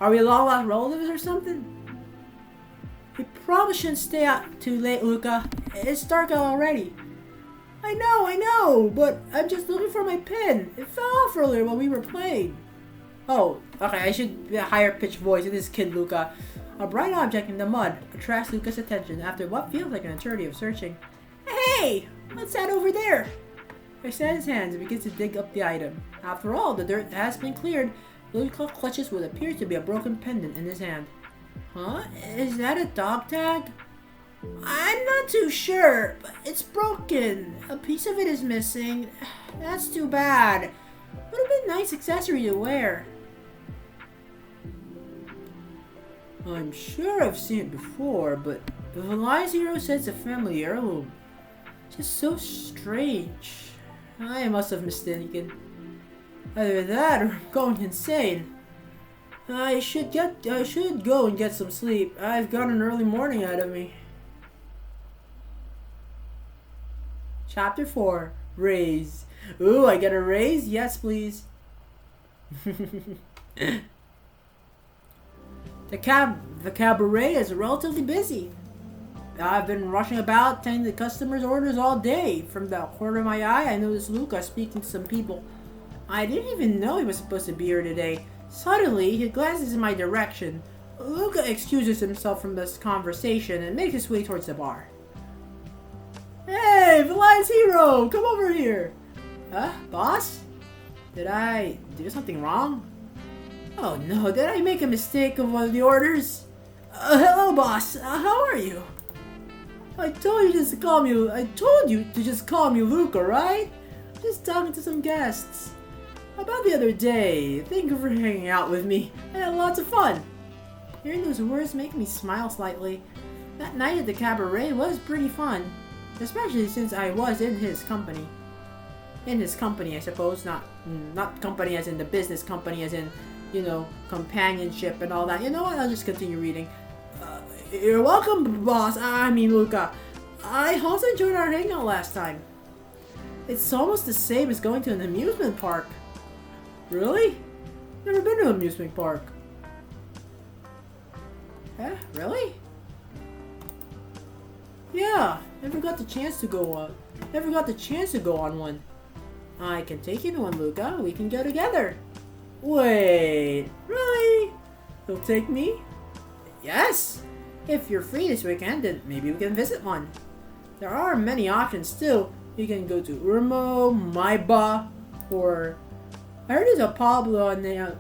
Are we long lost relatives or something? We probably shouldn't stay out too late, Luca. It's dark out already. I know, but I'm just looking for my pen. It fell off earlier while we were playing. Oh, okay, I should be a higher pitched voice in this kid, Luca. A bright object in the mud attracts Luca's attention after what feels like an eternity of searching. Hey, what's that over there? He extends his hands and begins to dig up the item. After all, the dirt has been cleared. Luca clutches what appears to be a broken pendant in his hand. Huh? Is that a dog tag? I'm not too sure, but it's broken. A piece of it is missing. That's too bad. Would have been a nice accessory to wear. I'm sure I've seen it before, but the Valiant's hero says it's a family heirloom. Just so strange. I must have mistaken. Either that or I'm going insane. I should go and get some sleep. I've got an early morning ahead of me. Chapter 4. Raise. Ooh, I get a raise? Yes, please. The cabaret is relatively busy. I've been rushing about, attending the customers' orders all day. From the corner of my eye, I noticed Luca speaking to some people. I didn't even know he was supposed to be here today. Suddenly, he glances in my direction. Luca excuses himself from this conversation and makes his way towards the bar. Hey, Valiant's hero! Come over here! Huh? Boss? Did I do something wrong? Oh no, did I make a mistake of one of the orders? Hello, boss. How are you? I told you to just call me Luca, right? Just talking to some guests. About the other day, thank you for hanging out with me. I had lots of fun. Hearing those words make me smile slightly. That night at the cabaret was pretty fun. Especially since I was in his company. In his company, I suppose. Not company as in the business company, as in, you know, companionship and all that. You know what? I'll just continue reading. You're welcome, boss. I mean, Luca. I also enjoyed our hangout last time. It's almost the same as going to an amusement park. Really? Never been to an amusement park. Eh? Really? Yeah, never got the chance to go on one. I can take you to one, Luca. We can go together. Wait, really? You'll take me? Yes. If you're free this weekend, then maybe we can visit one. There are many options too. You can go to Urmo, Maiba, or I heard there's a popular one named.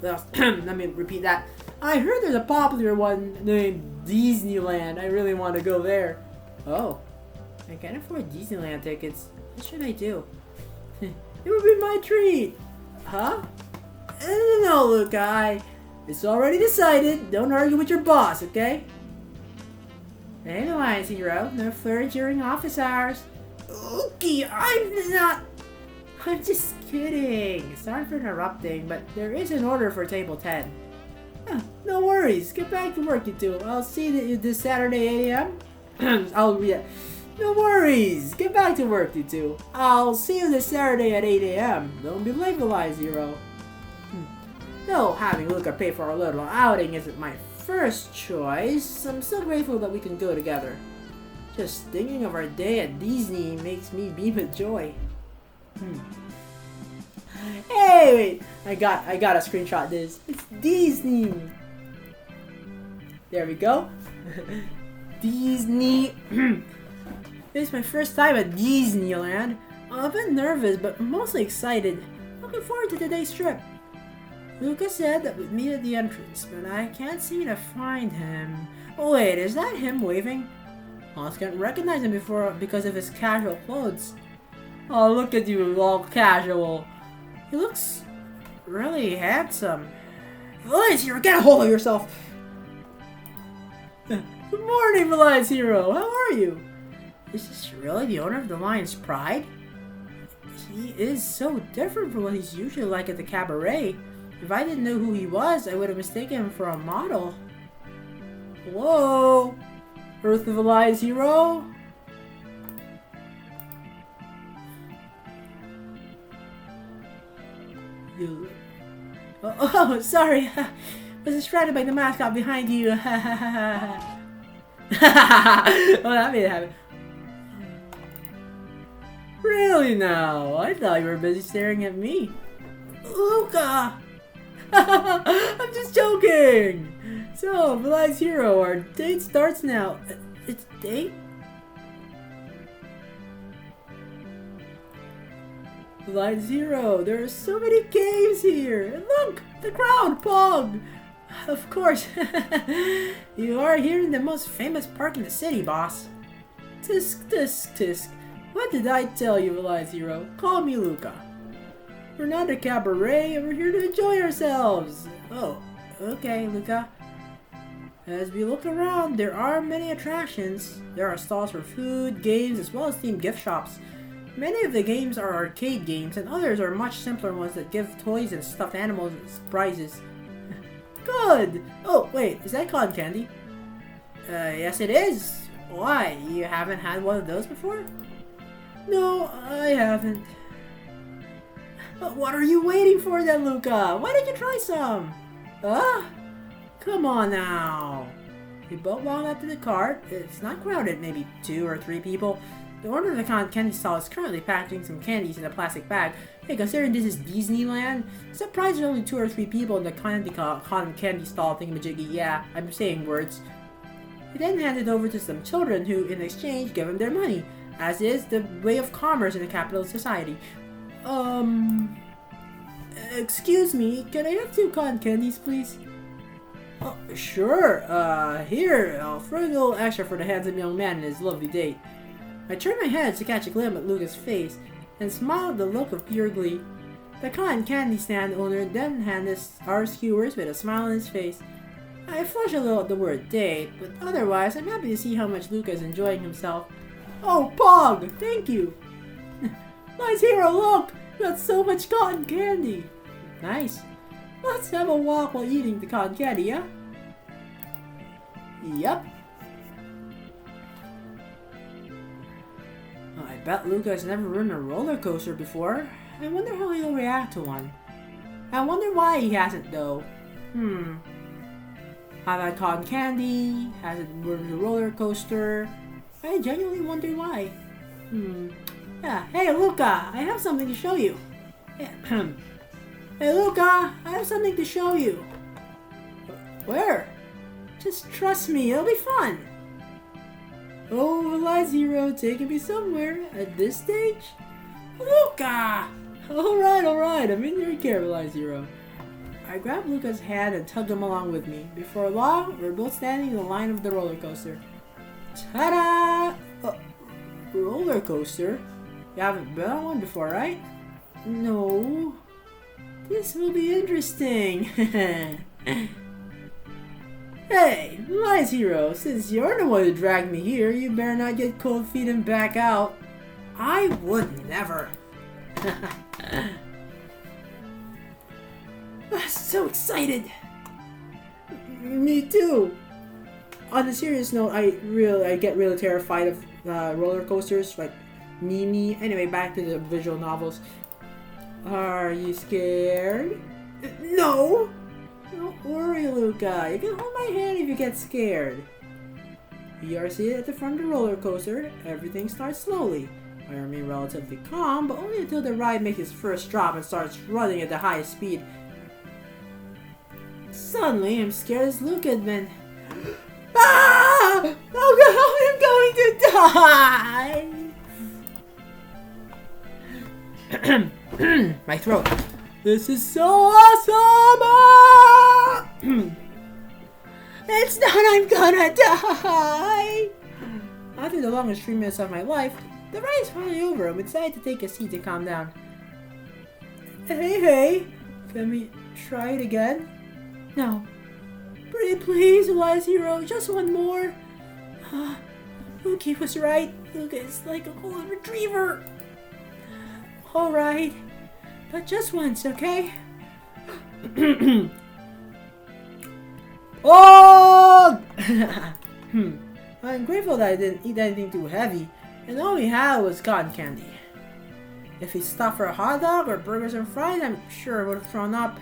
Let me repeat that. I heard there's a popular one named Disneyland. I really want to go there. Oh, I can't afford Disneyland tickets. What should I do? It would be my treat. Huh? No, Luca. It's already decided. Don't argue with your boss, okay? Anyways, hero, no flirting during office hours. Okay, I'm just kidding. Sorry for interrupting, but there is an order for table 10. No worries. Get back to work, you two. I'll see you this Saturday 8 a.m. No worries. Get back to work, you two. I'll see you this Saturday at 8 a.m. Don't be late, Zero. Though having Luca pay for our little outing isn't my first choice, I'm still grateful that we can go together. Just thinking of our day at Disney makes me beam with joy. Hey, wait! I gotta screenshot this. It's Disney. There we go. Disney. This is my first time at Disneyland. I'm a bit nervous, but mostly excited. Looking forward to today's trip. Luca said that we'd meet at the entrance, but I can't seem to find him. Oh wait, is that him waving? I can't recognize him before because of his casual clothes. Oh, look at you, all casual. He looks really handsome. Valiance Hero, get a hold of yourself! Good morning, Valiance Hero. How are you? Is this really the owner of the Lion's Pride? He is so different from what he's usually like at the cabaret. If I didn't know who he was, I would have mistaken him for a model. Hello? Earth of Alliance Hero? Oh, sorry. I was distracted by the mascot behind you. Oh, that made it happen. Really now? I thought you were busy staring at me. Luca! I'm just joking! So, Valiance Hero, our date starts now. It's date? Valiance Hero, there are so many games here! And look! The crowd! Pog! Of course! You are here in the most famous park in the city, boss. Tisk, tisk, tisk. What did I tell you, Valiance Hero? Call me Luca. We're not a cabaret, we're here to enjoy ourselves. Oh, okay, Luca. As we look around, there are many attractions. There are stalls for food, games, as well as themed gift shops. Many of the games are arcade games, and others are much simpler ones that give toys and stuffed animals as prizes. Good! Oh, wait, is that cotton candy? Yes it is. Why, you haven't had one of those before? No, I haven't. What are you waiting for then, Luca? Why don't you try some? Come on now. We both walk up to the cart. It's not crowded, maybe 2 or 3 people. The owner of the cotton candy stall is currently packaging some candies in a plastic bag. Hey, considering this is Disneyland, I'm surprised there's only 2 or 3 people in the cotton candy stall thingamajiggy. Yeah, I'm saying words. He then handed over to some children who, in exchange, give him their money, as is the way of commerce in a capitalist society. Excuse me, can I have 2 cotton candies, please? Oh, sure. Here, I'll throw a little extra for the handsome young man and his lovely date. I turned my head to catch a glimpse at Luca's face, and smiled with a look of pure glee. The cotton candy stand owner then handed our skewers with a smile on his face. I flushed a little at the word date, but otherwise I'm happy to see how much Luca is enjoying himself. Oh, Pog! Thank you! Nice Hero, look! We got so much cotton candy! Nice. Let's have a walk while eating the cotton candy, yeah? Yep. I bet Luca has never ridden a roller coaster before. I wonder how he'll react to one. I wonder why he hasn't, though. I've had cotton candy, hasn't ridden a roller coaster. I genuinely wonder why. Yeah, hey Luca, I have something to show you. Hey Luca, I have something to show you. Where? Just trust me, it'll be fun. Oh, Valiance Hero, taking me somewhere at this stage? Luca! Alright, I'm in your care, Valiance Hero. I grabbed Luca's hand and tugged him along with me. Before long, we're both standing in the line of the roller coaster. Ta-da! Roller coaster? You haven't been on one before, right? No. This will be interesting. Hey, Valiance Hero, since you're the one who dragged me here, you better not get cold feet and back out. I would never. I'm so excited. Me too. On a serious note, I get really terrified of roller coasters, like Mimi. Anyway, back to the visual novels. Are you scared? No! Don't worry, Luca. You can hold my hand if you get scared. We are seated at the front of the roller coaster. Everything starts slowly. I remain relatively calm, but only until the ride makes its first drop and starts running at the highest speed. Suddenly, I'm scared as Luca had been. Ah! Oh God, I'm going to die! My throat. This is so awesome! Ah! It's not, I'm gonna die! After the longest 3 minutes of my life, the ride is finally over and we decided to take a seat to calm down. Hey, can we try it again? No. Pretty please, Wise Hero, just one more. Luki was right. Luka is like a golden retriever. Alright, but just once, okay? Oh! I'm grateful that I didn't eat anything too heavy, and all we had was cotton candy. If we stopped for a hot dog or burgers and fries, I'm sure I would have thrown up.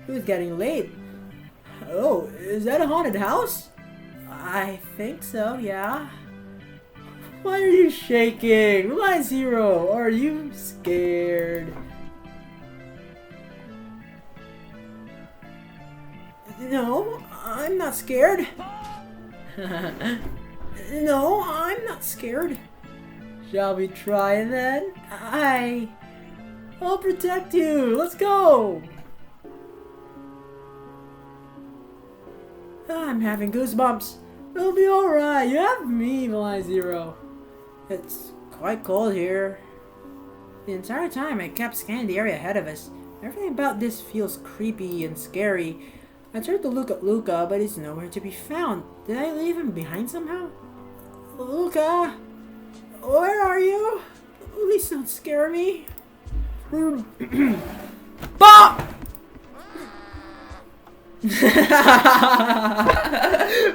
It was getting late. Oh, is that a haunted house? I think so, yeah. Why are you shaking? Line Zero, are you scared? No, I'm not scared. No, I'm not scared. Shall we try then? I'll protect you. Let's go. I'm having goosebumps. It'll be alright. You have me, Line Zero. It's quite cold here. The entire time I kept scanning the area ahead of us. Everything about this feels creepy and scary. I turned to look at Luca, but he's nowhere to be found. Did I leave him behind somehow? Luca? Where are you? Please don't scare me. Bah!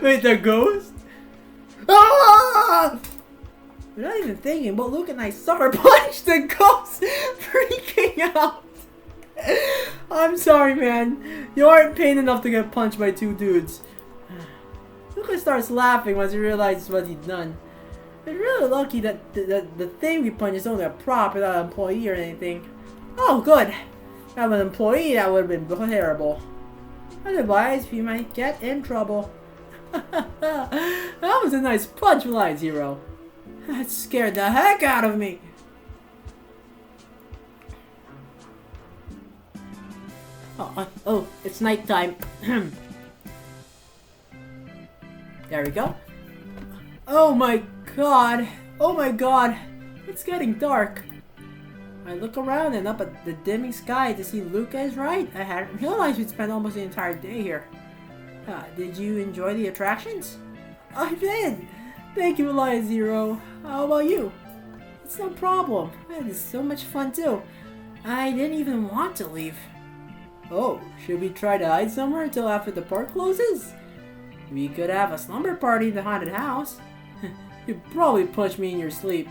Wait, the ghost? Ah! Without even thinking, but Luke and I sucker punched the ghost, freaking out. I'm sorry, man. You aren't pain enough to get punched by 2 dudes. Luca starts laughing once he realizes what he'd done. It's really lucky that the thing we punched is only a prop without an employee or anything. Oh, good. If I had an employee, that would have been terrible. Otherwise, we might get in trouble. That was a nice punch, Line Zero. That scared the heck out of me. Oh, it's nighttime. There we go. Oh my god. Oh my god. It's getting dark. I look around and up at the dimming sky to see Luca is right. I hadn't realized we'd spent almost the entire day here. Did you enjoy the attractions? I did! Thank you, Line Zero. How about you? It's no problem. I had so much fun too. I didn't even want to leave. Oh, should we try to hide somewhere until after the park closes? We could have a slumber party in the haunted house. You'd probably punch me in your sleep.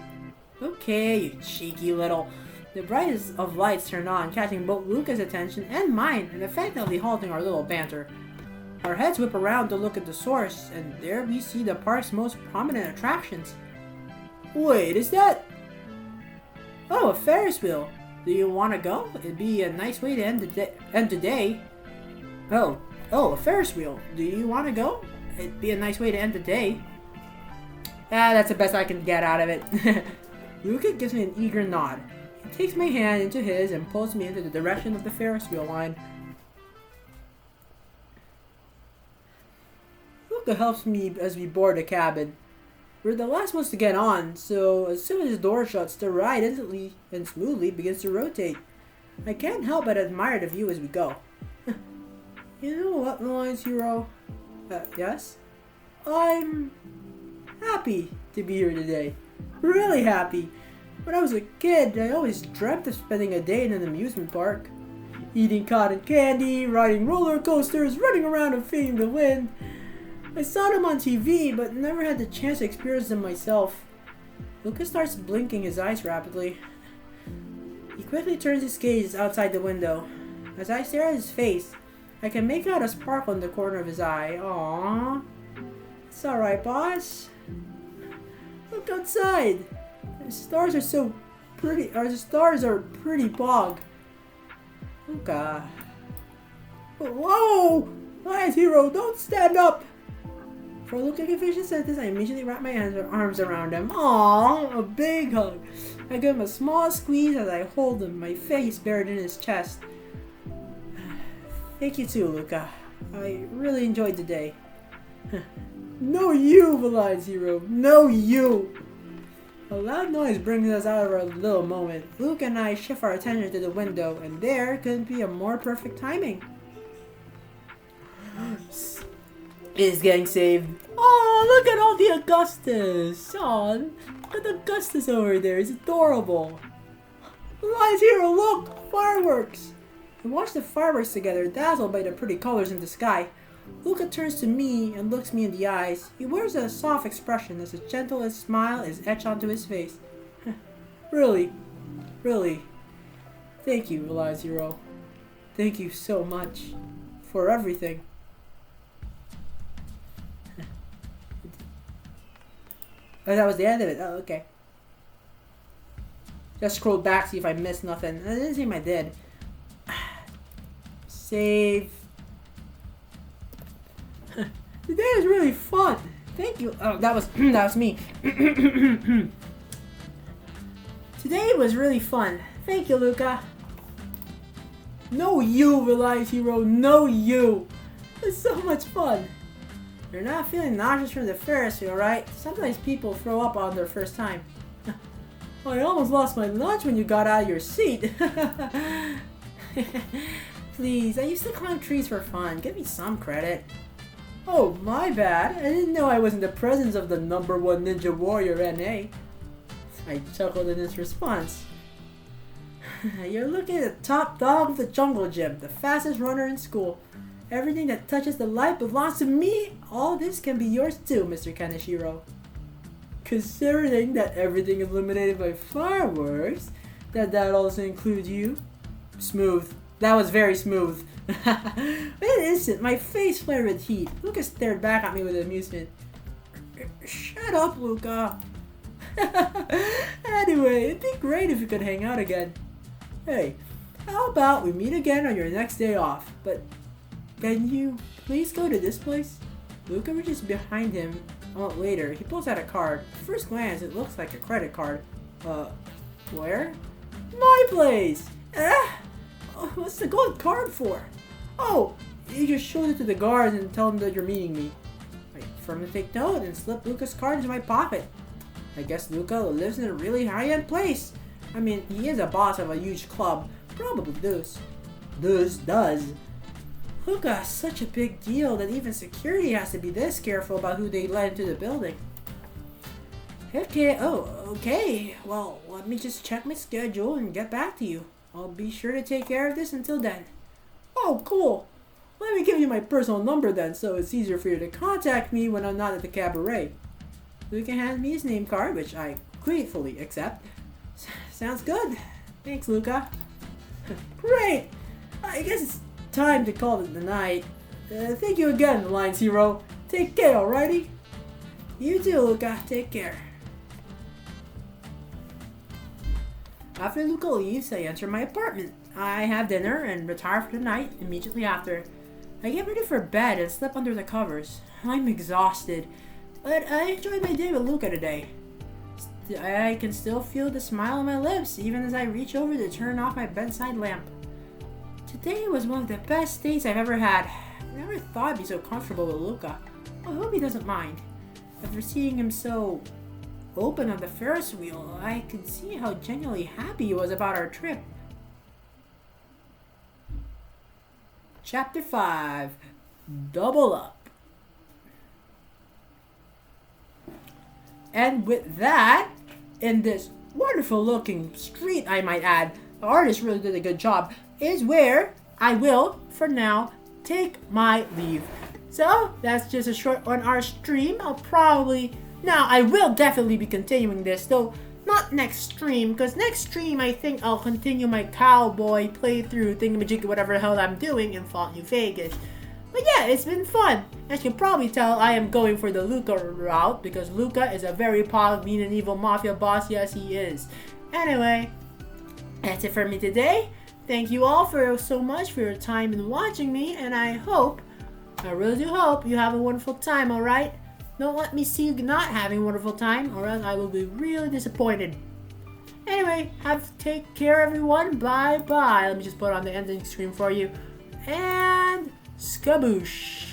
Okay, you cheeky little... The brightest of lights turned on, catching both Luca's attention and mine, and effectively halting our little banter. Our heads whip around to look at the source, and there we see the park's most prominent attractions. Wait, is that... Oh, a Ferris wheel. Do you want to go? It'd be a nice way to end the day. Oh, a Ferris wheel. Do you want to go? It'd be a nice way to end the day. That's the best I can get out of it. Luca gives me an eager nod. He takes my hand into his and pulls me into the direction of the Ferris wheel line. Luca helps me as we board the cabin. We're the last ones to get on, so as soon as the door shuts, the ride instantly and smoothly begins to rotate. I can't help but admire the view as we go. You know what, Line Zero? Yes? I'm happy to be here today. Really happy. When I was a kid, I always dreamt of spending a day in an amusement park. Eating cotton candy, riding roller coasters, running around and feeding the wind. I saw them on TV, but never had the chance to experience them myself. Lucas starts blinking his eyes rapidly. He quickly turns his gaze outside the window. As I stare at his face, I can make out a sparkle in the corner of his eye. Aww. It's alright, boss. Look outside. The stars are so pretty. The stars are pretty bog. Whoa! Line Zero, don't stand up! For Luca can finish his sentence, I immediately wrap my arms around him. Aww, a big hug. I give him a small squeeze as I hold him, my face buried in his chest. Thank you too, Luca. I really enjoyed the day. No you, Valiant Zero. No you. A loud noise brings us out of our little moment. Luke and I shift our attention to the window, and there couldn't be a more perfect timing. Is getting saved. Oh, look at all the Augustus. Oh, look at Augustus over there. He's adorable. Valiant Hero, look! Fireworks! We watch the fireworks together, dazzled by the pretty colors in the sky. Luca turns to me and looks me in the eyes. He wears a soft expression as a gentle smile is etched onto his face. Really, really. Thank you, Valiant Hero. Thank you so much for everything. Oh, that was the end of it. Oh, okay. Just scroll back, see if I missed nothing. I didn't seem I did. Save. Today was really fun. Thank you. Oh, that was me. Today was really fun. Thank you, Luca. No you, Valiant Hero. No you. It's so much fun. You're not feeling nauseous from the Ferris wheel, right? Sometimes people throw up on their first time. I almost lost my lunch when you got out of your seat. Please, I used to climb trees for fun. Give me some credit. Oh, my bad. I didn't know I was in the presence of the #1 ninja warrior NA. I chuckled in his response. You're looking at the top dog of the jungle gym, the fastest runner in school. Everything that touches the light belongs to me. All this can be yours too, Mr. Kaneshiro. Considering that everything is illuminated by fireworks, that also includes you. Smooth. That was very smooth. In an instant, my face flared with heat. Luca stared back at me with amusement. Shut up, Luca. Anyway, it'd be great if we could hang out again. Hey, how about we meet again on your next day off? But can you please go to this place? Luca reaches behind him later. He pulls out a card. At first glance, it looks like a credit card. Where? My place! What's the gold card for? Oh, you just showed it to the guards and tell them that you're meeting me. I firmly take note and slip Luca's card into my pocket. I guess Luca lives in a really high-end place. I mean, he is a boss of a huge club. Probably does. Luca's such a big deal that even security has to be this careful about who they let into the building. Okay. Well, let me just check my schedule and get back to you. I'll be sure to take care of this until then. Oh, cool. Let me give you my personal number then, so it's easier for you to contact me when I'm not at the cabaret. Luca hands me his name card, which I gratefully accept. Sounds good. Thanks, Luca. Great. I guess it's time to call it the night. Thank you again, Valiant Hero. Take care, alrighty? You too, Luca. Take care. After Luca leaves, I enter my apartment. I have dinner and retire for the night immediately after. I get ready for bed and slip under the covers. I'm exhausted, but I enjoyed my day with Luca today. I can still feel the smile on my lips even as I reach over to turn off my bedside lamp. Today was one of the best days I've ever had. I never thought I'd be so comfortable with Luca. I hope he doesn't mind. After seeing him so open on the Ferris wheel, I could see how genuinely happy he was about our trip. Chapter 5. Double Up. And with that, in this wonderful looking street, I might add, the artist really did a good job, is where I will, for now, take my leave. So, that's just a short on our stream. I will definitely be continuing this, though not next stream, because next stream I think I'll continue my cowboy playthrough thingamajig, whatever the hell I'm doing in Fallout New Vegas. But yeah, it's been fun. As you can probably tell, I am going for the Luca route, because Luca is a very mean and evil mafia boss, yes he is. Anyway, that's it for me today. Thank you all so much for your time in watching me, and I really do hope you have a wonderful time, alright? Don't let me see you not having a wonderful time, or else I will be really disappointed. Anyway, take care, everyone. Bye bye. Let me just put on the ending screen for you. And skaboosh.